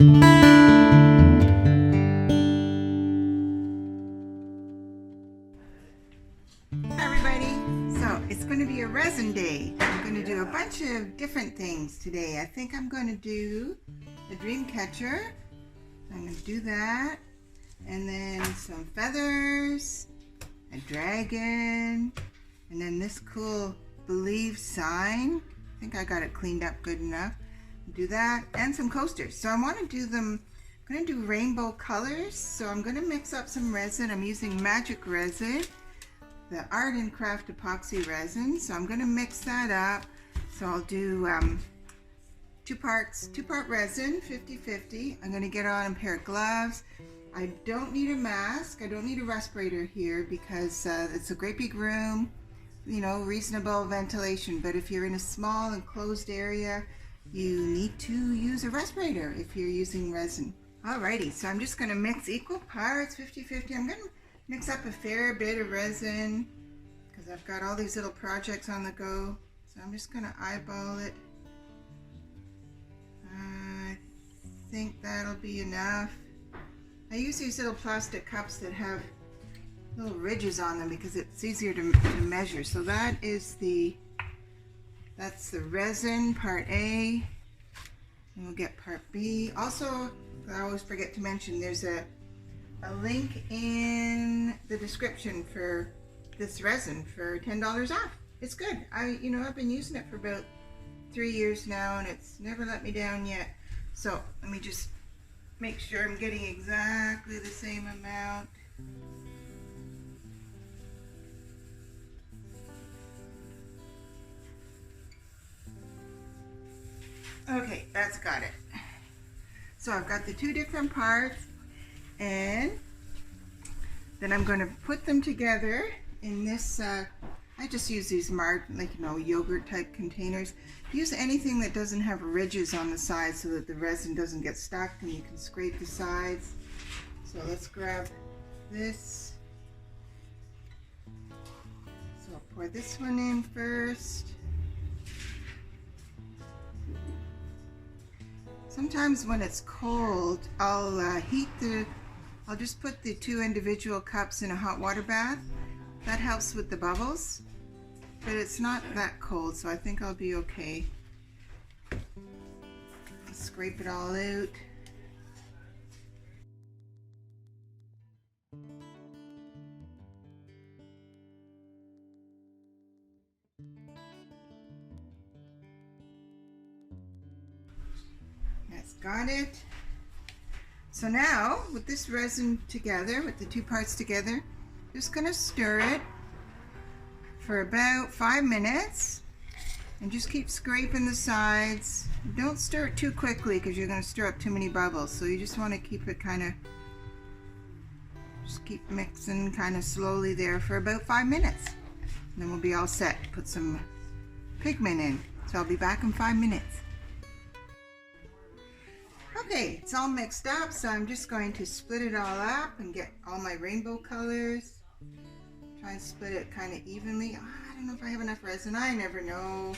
Hi everybody, so it's going to be a resin day. I'm going to do a bunch of different things today. I think I'm going to do a dream catcher. I'm going to do that, and then some feathers, a dragon, and then this cool believe sign. I think I got it cleaned up good enough. Do that, and some coasters. So I want to do them, I'm going to do rainbow colors. So I'm going to mix up some resin. I'm using Magic Resin, the Art and Craft epoxy resin. So I'm going to mix that up. So I'll do two-part resin, 50-50. I'm going to get on a pair of gloves. I don't need a mask. I don't need a respirator here because it's a great big room, you know, reasonable ventilation. But if you're in a small enclosed area, you need to use a respirator if you're using resin. Alrighty, so I'm just going to mix equal parts, 50-50. I'm going to mix up a fair bit of resin because I've got all these little projects on the go. So I'm just going to eyeball it. I think that'll be enough. I use these little plastic cups that have little ridges on them because it's easier to measure. So that's the resin, part A. And we'll get part B. Also, I always forget to mention, there's a link in the description for this resin for $10 off. It's good. I've been using it for about 3 years now and it's never let me down yet. So let me just make sure I'm getting exactly the same amount. Okay, that's got it. So I've got the two different parts, and then I'm going to put them together in this, I just use these yogurt type containers. Use anything that doesn't have ridges on the sides so that the resin doesn't get stuck and you can scrape the sides. So let's grab this. So I'll pour this one in first. Sometimes when it's cold, I'll just put the two individual cups in a hot water bath. That helps with the bubbles, but it's not that cold, so I think I'll be okay. Scrape it all out. That's got it. So now, with this resin together, with the two parts together, just going to stir it for about 5 minutes and just keep scraping the sides. Don't stir it too quickly because you're going to stir up too many bubbles. So you just want to keep it just keep mixing kind of slowly there for about 5 minutes. And then we'll be all set. Put some pigment in. So I'll be back in 5 minutes. Okay, it's all mixed up, so I'm just going to split it all up and get all my rainbow colors. Try and split it kind of evenly. I don't know if I have enough resin. I never know.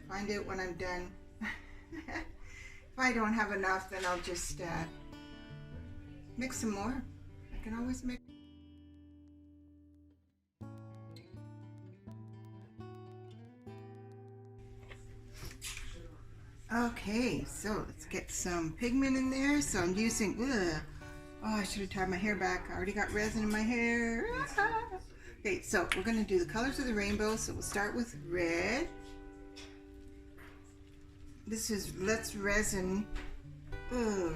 Find out when I'm done. If I don't have enough, then I'll just mix some more. I can always mix. Okay, so let's get some pigment in there. So I'm using, oh, I should have tied my hair back. I already got resin in my hair. Okay, so we're going to do the colors of the rainbow. So we'll start with red. This is Let's Resin,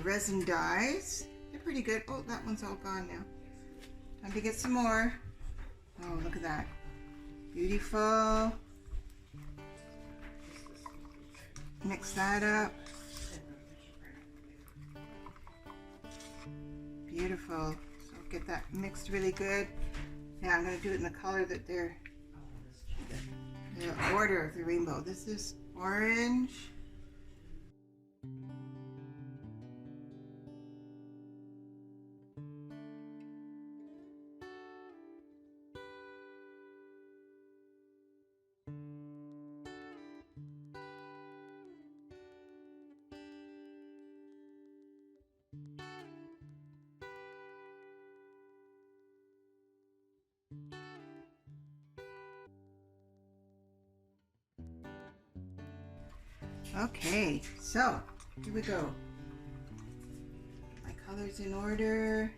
resin dyes. They're pretty good. Oh, that one's all gone now. Time to get some more. Oh, look at that. Beautiful. Mix that up. Beautiful. So get that mixed really good. Now I'm going to do it in the color that the order of the rainbow. This is orange. Okay, so here we go. My colors in order.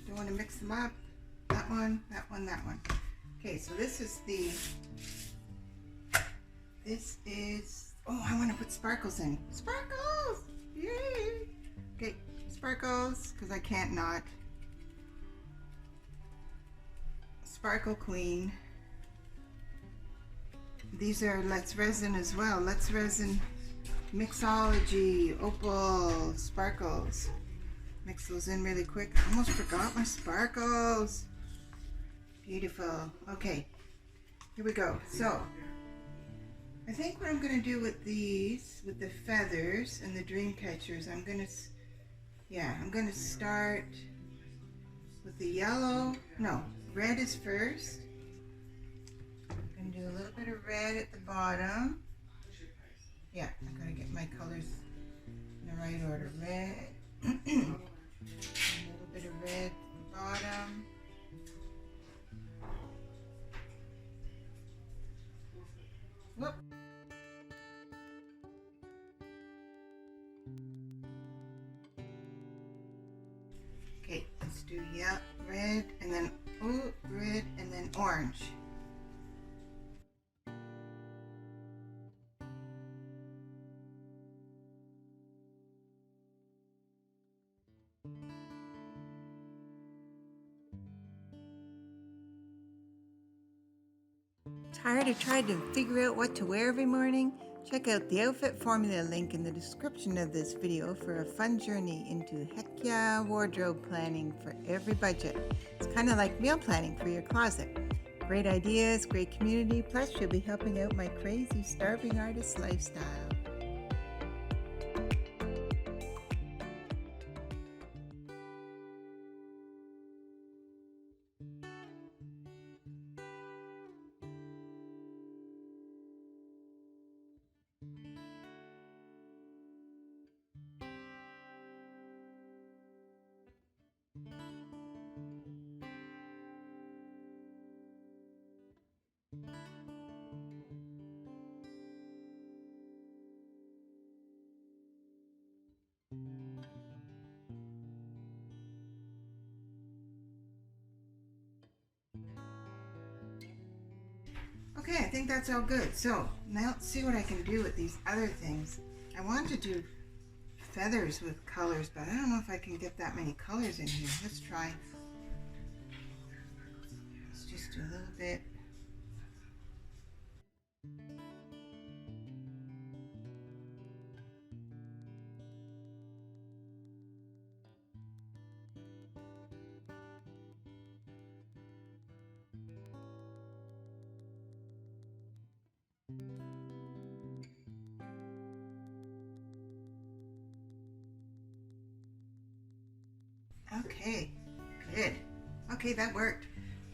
Don't want to mix them up. That one, that one, that one. Okay, so this is, oh, I want to put sparkles in. Sparkles! Yay! Okay, sparkles, because I can't not. Sparkle Queen. These are Let's Resin as well. Let's Resin Mixology, Opal, Sparkles. Mix those in really quick. I almost forgot my sparkles. Beautiful. Okay, here we go. So, I think what I'm going to do with these, with the feathers and the dream catchers, I'm going to start with the yellow. No, red is first. I'm going to do a little bit of red at the bottom. Yeah, I got to get my colors in the right order. Red. A little bit of red at the bottom. Whoop. Okay, let's do red and then red and then orange. Tired of trying to figure out what to wear every morning? Check out the outfit formula link in the description of this video for a fun journey into heck yeah wardrobe planning for every budget. It's kind of like meal planning for your closet. Great ideas, great community, plus you'll be helping out my crazy starving artist lifestyle. Okay, I think that's all good. So now let's see what I can do with these other things. I want to do feathers with colors, but I don't know if I can get that many colors in here. Let's try. Let's just do a little bit. Okay, good. Okay, that worked.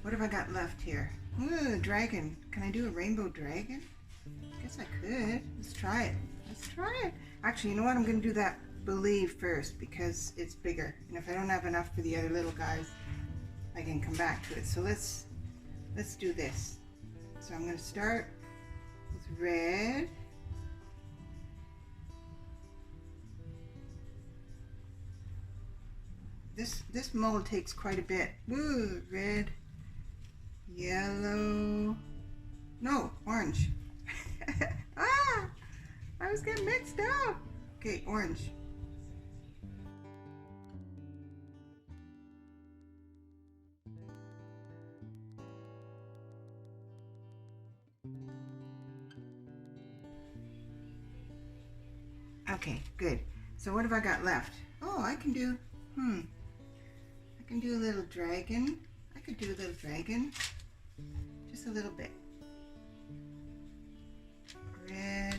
What have I got left here? Ooh, dragon. Can I do a rainbow dragon? I guess I could. Let's try it. Let's try it. Actually, you know what? I'm going to do that believe first because it's bigger. And if I don't have enough for the other little guys, I can come back to it. So let's do this. So I'm going to start with red. This mold takes quite a bit. Woo, red, yellow, no, orange. Ah, I was getting mixed up. Okay, orange. Okay, good. So what have I got left? Oh, I can do, I can do a little dragon. I could do a little dragon. Just a little bit. Red.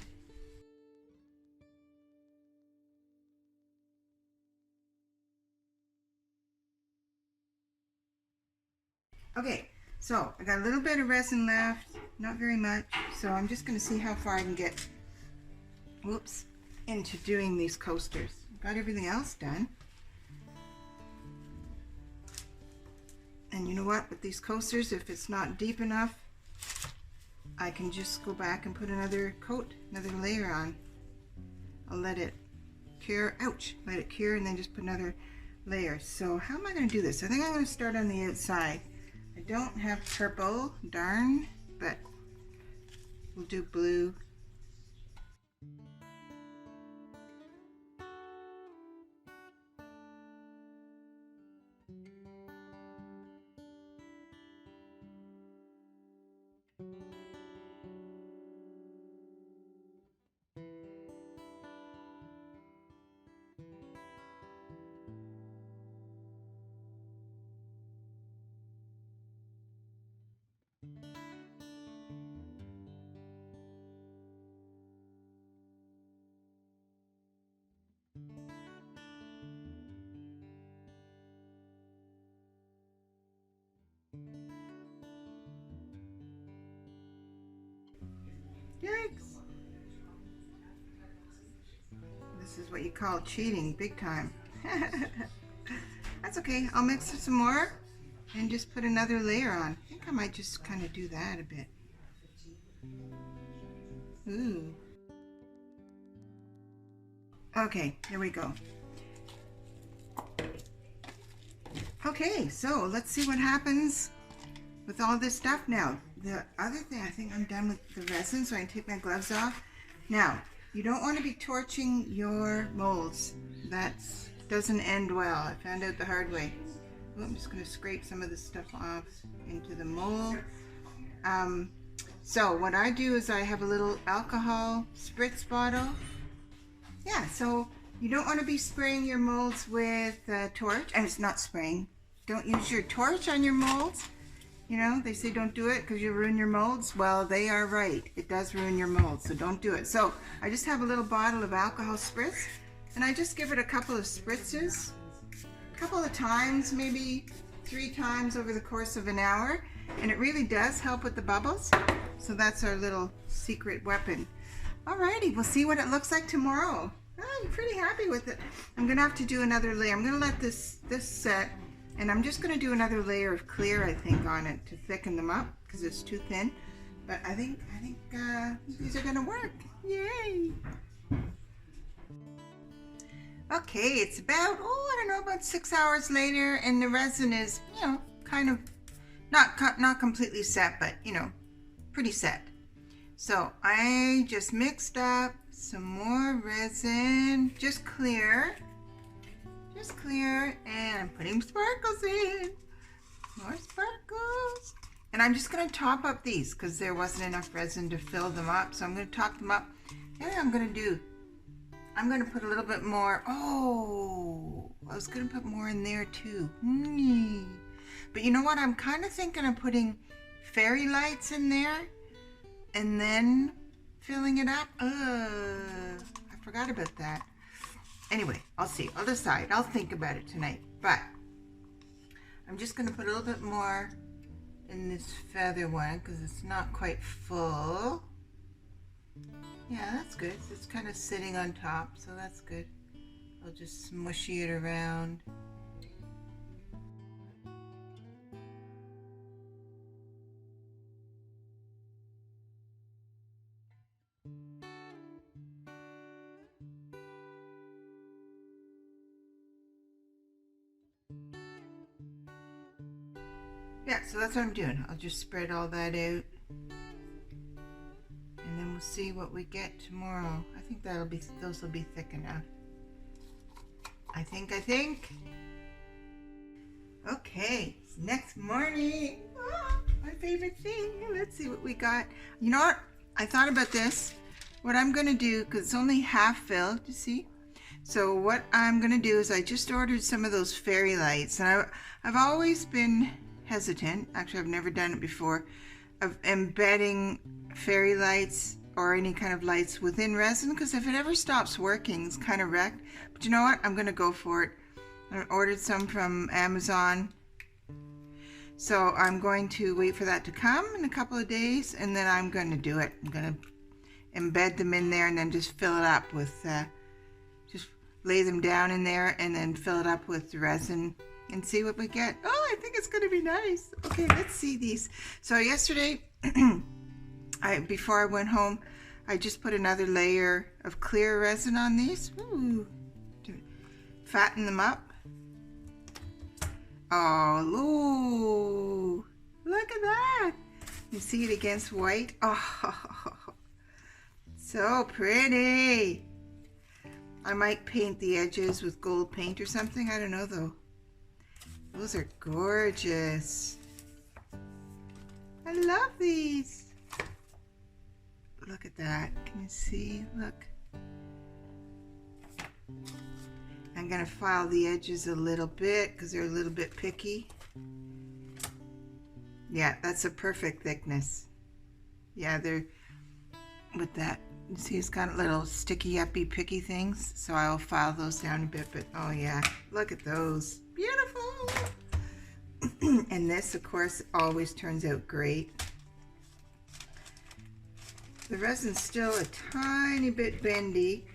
Okay, so I got a little bit of resin left, not very much, so I'm just going to see how far I can get, whoops, into doing these coasters. Got everything else done. And you know what, with these coasters, if it's not deep enough, I can just go back and put another coat, another layer on. I'll let it cure, let it cure, and then just put another layer. So how am I going to do this? I think I'm going to start on the outside. I don't have purple, darn, but we'll do blue. Yikes. This is what you call cheating, big time. That's okay. I'll mix it some more and just put another layer on. I think I might just kind of do that a bit. Ooh. Okay, here we go. Okay, so let's see what happens with all this stuff now. The other thing, I think I'm done with the resin, so I can take my gloves off. Now, you don't want to be torching your molds. That doesn't end well. I found out the hard way. Ooh, I'm just going to scrape some of this stuff off into the mold. So what I do is I have a little alcohol spritz bottle. Yeah, so you don't want to be spraying your molds with a torch, and it's not spraying. Don't use your torch on your molds. You know, they say don't do it because you ruin your molds. Well, they are right. It does ruin your molds, so don't do it. So I just have a little bottle of alcohol spritz, and I just give it a couple of spritzes, a couple of times, maybe 3 times over the course of an hour, and it really does help with the bubbles. So that's our little secret weapon. Alrighty, we'll see what it looks like tomorrow. I'm pretty happy with it. I'm gonna have to do another layer. I'm gonna let this set, and I'm just gonna do another layer of clear, I think, on it to thicken them up because it's too thin. But I think these are gonna work. Yay! Okay, it's about, I don't know, about 6 hours later, and the resin is, you know, kind of not completely set, but you know, pretty set. So I just mixed up some more resin, just clear, and I'm putting sparkles in, more sparkles. And I'm just going to top up these because there wasn't enough resin to fill them up, so I'm going to top them up. And I'm going to put a little bit more. Oh, I was going to put more in there too. But you know what, I'm kind of thinking of putting fairy lights in there and then filling it up. I forgot about that. Anyway, I'll see. I'll decide. I'll think about it tonight. But I'm just going to put a little bit more in this feather one because it's not quite full. Yeah, that's good. It's kind of sitting on top, so that's good. I'll just smushy it around. Yeah, so that's what I'm doing. I'll just spread all that out, and then we'll see what we get tomorrow. I think those will be thick enough. I think. Okay, it's next morning. My favorite thing. Let's see what we got. You know what? I thought about this. What I'm gonna do, because it's only half filled, you see? So what I'm gonna do is I just ordered some of those fairy lights, and I've always been hesitant, actually I've never done it before, of embedding fairy lights or any kind of lights within resin, because if it ever stops working, it's kind of wrecked. But you know what? I'm gonna go for it. I ordered some from Amazon, so I'm going to wait for that to come in a couple of days, and then I'm going to do it. I'm going to embed them in there and then just fill it up with just lay them down in there and then fill it up with resin and see what we get. Oh, I think it's going to be nice. Okay, let's see these. So yesterday I before I went home, I just put another layer of clear resin on these. Ooh, to fatten them up. Oh, look at that. You see it against white? Oh, so pretty. I might paint the edges with gold paint or something. I don't know though. Those are gorgeous. I love these. Look at that. Can you see? Look. I'm going to file the edges a little bit because they're a little bit picky. Yeah, that's a perfect thickness. Yeah, they're with that. You see, it's got little sticky, yuppie, picky things. So I'll file those down a bit. But oh yeah, look at those. Beautiful. And this, of course, always turns out great. The resin's still a tiny bit bendy,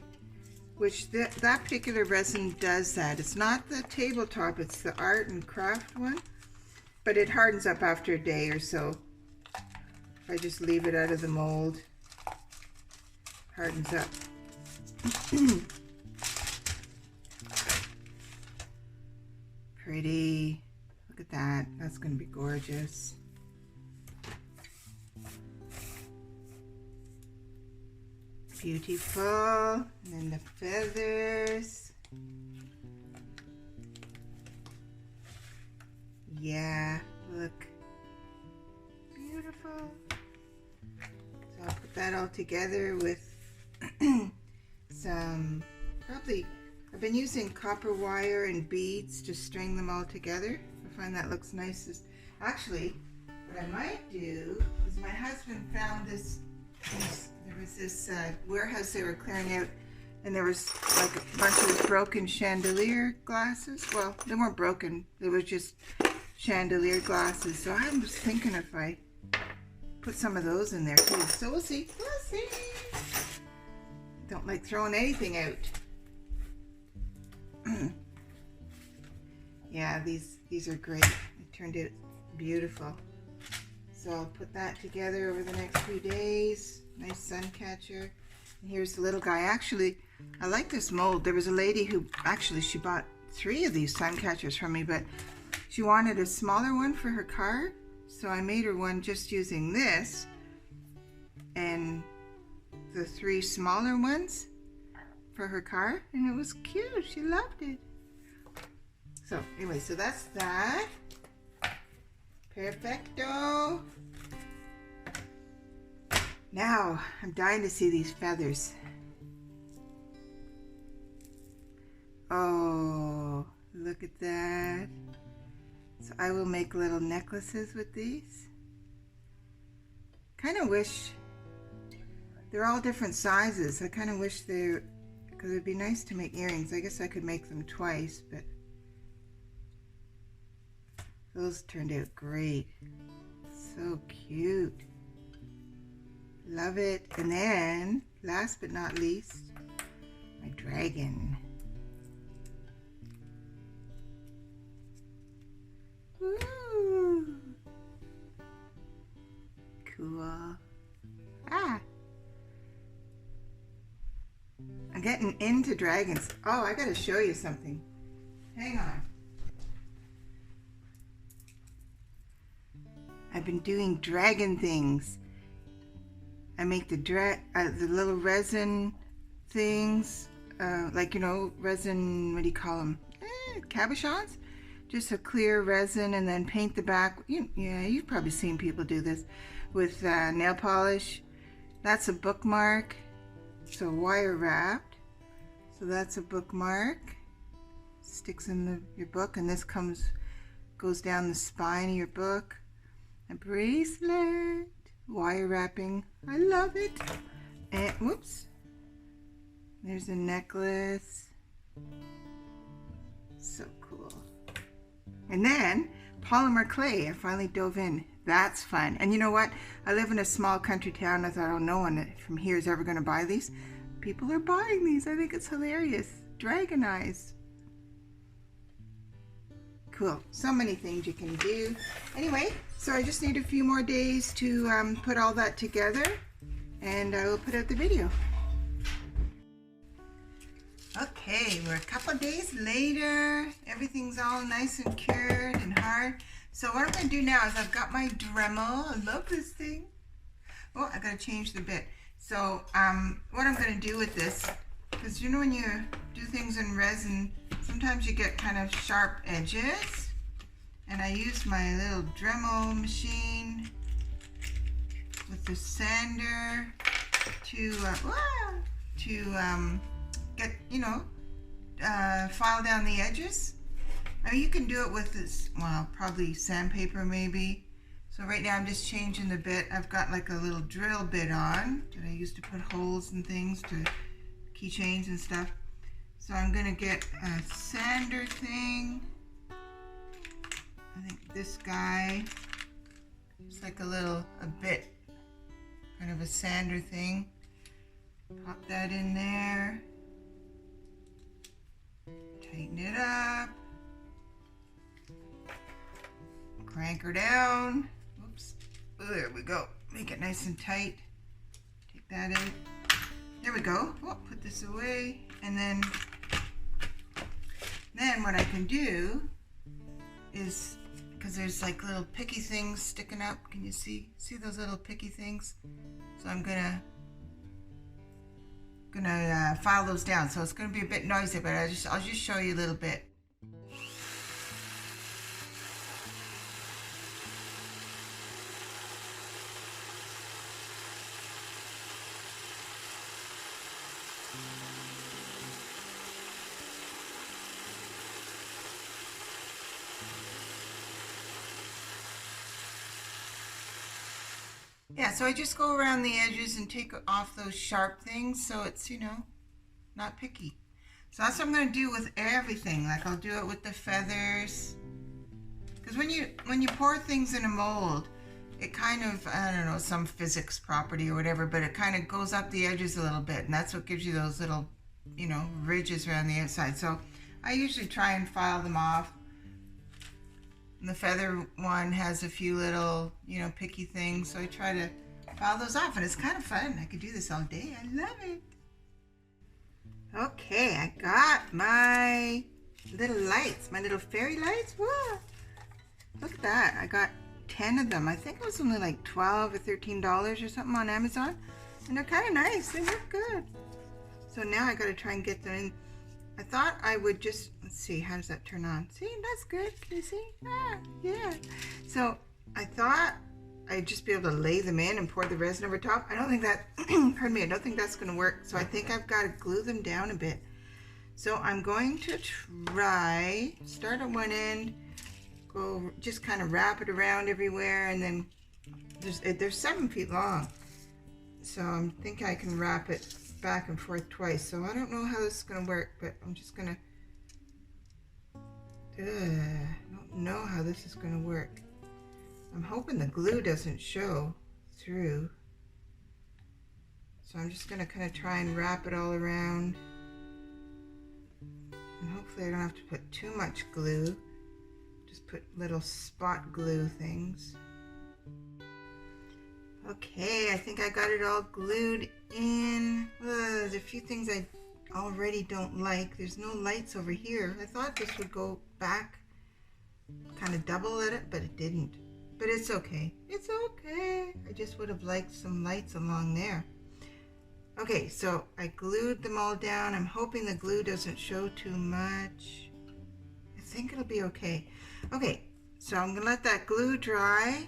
which that particular resin does that. It's not the tabletop, it's the art and craft one, but it hardens up after a day or so. If I just leave it out of the mold, hardens up. Pretty. Look at that. That's going to be gorgeous. Beautiful. And then the feathers. Yeah, look. Beautiful. So I'll put that all together with some, probably, I've been using copper wire and beads to string them all together. I find that looks nice. Actually, what I might do is my husband found this, there was this warehouse they were clearing out, and there was like a bunch of broken chandelier glasses. Well, they weren't broken, they were just chandelier glasses. So I was thinking if I put some of those in there too. So we'll see. We'll see. Don't like throwing anything out. Yeah, these are great. It turned out beautiful. So I'll put that together over the next few days. Nice sun catcher. And here's the little guy. Actually, I like this mold. There was a lady who actually, she bought 3 of these sun catchers from me, but she wanted a smaller one for her car. So I made her one just using this and the 3 smaller ones for her car, and it was cute. She loved it. So anyway, so that's that. Perfecto. Now I'm dying to see these feathers. Oh, look at that. So I will make little necklaces with these. Kind of wish they're all different sizes. I kind of wish they're, because it'd be nice to make earrings. I guess I could make them twice, but those turned out great. So cute. Love it. And then, last but not least, my dragon. Ooh. Cool. Ah. I'm getting into dragons. Oh, I gotta show you something. Hang on. I've been doing dragon things. I make the little resin things, like, you know, resin, what do you call them? Cabochons? Just a clear resin, and then paint the back. Yeah, you've probably seen people do this with nail polish. That's a bookmark. So wire wrapped. So that's a bookmark. Sticks in your book, and this goes down the spine of your book. A bracelet, wire wrapping. I love it. And whoops, there's a necklace. So cool. And then polymer clay. I finally dove in. That's fun. And you know what? I live in a small country town. I thought, oh, no one from here is ever going to buy these. People are buying these. I think it's hilarious. Dragon eyes. cool. So many things you can do. Anyway, so I just need a few more days to put all that together, and I will put out the video. Okay, we're a couple days later. Everything's all nice and cured and hard. So what I'm going to do now is I've got my Dremel. I love this thing. Oh, I got to change the bit. So what I'm going to do with this, because you know when you do things in resin, sometimes you get kind of sharp edges. And I use my little Dremel machine with the sander to get, file down the edges. I mean, you can do it with this, well, probably sandpaper maybe. So right now I'm just changing the bit. I've got like a little drill bit on that I use to put holes and things to keychains and stuff. So I'm gonna get a sander thing. I think this guy, it's like a bit, kind of a sander thing. Pop that in there. Tighten it up. Crank her down. Oops. Oh, there we go. Make it nice and tight. Take that in. There we go. Oh, put this away. And then what I can do is, because there's like little picky things sticking up. Can you see those little picky things? So I'm gonna file those down. So it's gonna be a bit noisy, but I'll just show you a little bit. Yeah, so I just go around the edges and take off those sharp things so it's, not picky. So that's what I'm going to do with everything. Like I'll do it with the feathers. Because when you pour things in a mold, it kind of, I don't know, some physics property or whatever, but it kind of goes up the edges a little bit. And that's what gives you those little, ridges around the outside. So I usually try and file them off. And the feather one has a few little, picky things. So I try to file those off, and it's kind of fun. I could do this all day. I love it. Okay, I got my little lights, my little fairy lights. Whoa! Look at that. I got 10 of them. I think it was only like $12 or $13 or something on Amazon. And they're kind of nice. They look good. So now I got to try and get them in. I thought I would just, let's see, how does that turn on? See, that's good. Can you see? Ah, yeah. So I thought I'd just be able to lay them in and pour the resin over top. I don't think that, pardon me, I don't think that's going to work. So I think I've got to glue them down a bit. So I'm going to try, start at one end, go just kind of wrap it around everywhere, and then they're 7 feet long. So I'm thinking I can wrap it back and forth twice. So I don't know how this is going to work, but I'm just going to, I don't know how this is going to work. I'm hoping the glue doesn't show through. So I'm just going to kind of try and wrap it all around. And hopefully I don't have to put too much glue. Just put little spot glue things. Okay, I think I got it all glued in. There's a few things I already don't like. There's no lights over here. I thought this would go back, kind of double at it, but it didn't. But it's okay. It's okay. I just would have liked some lights along there. Okay, so I glued them all down. I'm hoping the glue doesn't show too much. I think it'll be okay. Okay, so I'm gonna let that glue dry.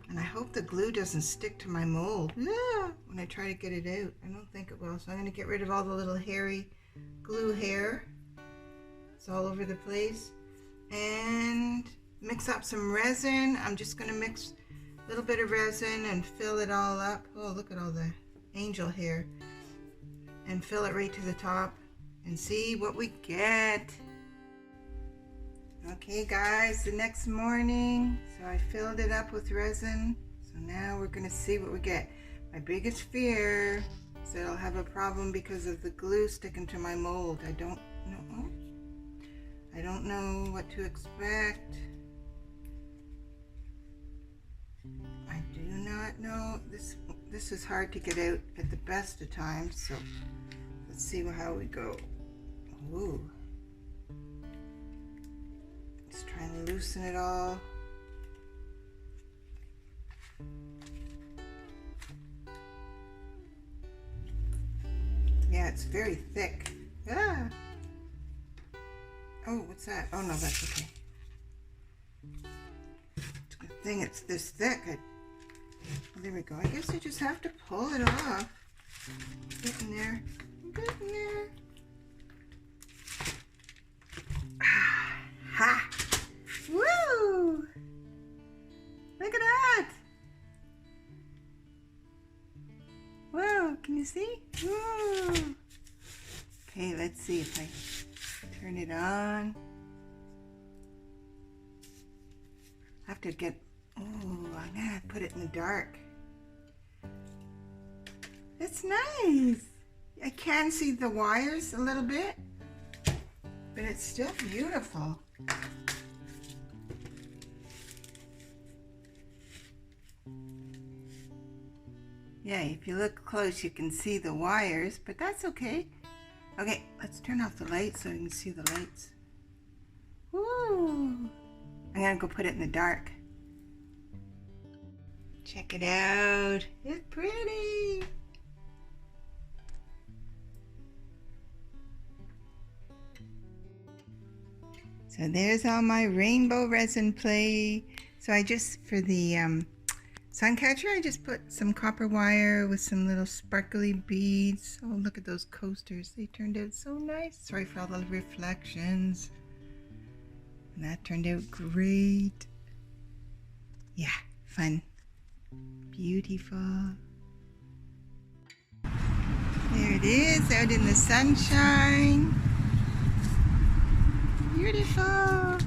And I hope the glue doesn't stick to my mold when I try to get it out. I don't think it will. So I'm going to get rid of all the little hairy glue hair. It's all over the place. And mix up some resin. I'm just going to mix a little bit of resin and fill it all up. Oh, look at all the angel hair. And fill it right to the top. And see what we get. Okay guys, the next morning, so I filled it up with resin. So now we're going to see what we get. My biggest fear is that I'll have a problem because of the glue sticking to my mold. I don't know. I don't know what to expect. I do not know. This is hard to get out at the best of times, so let's see how we go. Ooh. Just trying to loosen it all. Yeah, it's very thick. Ah. Oh, what's that? Oh no, that's okay. It's a good thing it's this thick. There we go. I guess I just have to pull it off. Getting there. Getting there. Ah, ha! Woo! Look at that! Whoa, can you see? Woo! Okay, let's see if I turn it on. I have to get, oh, I'm gonna put it in the dark. It's nice. I can see the wires a little bit, but it's still beautiful. Yeah, if you look close, you can see the wires, but that's okay. Okay, let's turn off the lights so you can see the lights. Woo! I'm gonna go put it in the dark. Check it out. It's pretty. So there's all my rainbow resin play. So I just, for the sun catcher, I just put some copper wire with some little sparkly beads. Oh, look at those coasters. They turned out so nice. Sorry for all the reflections. And that turned out great. Yeah, fun. Beautiful. There it is, out in the sunshine. Beautiful.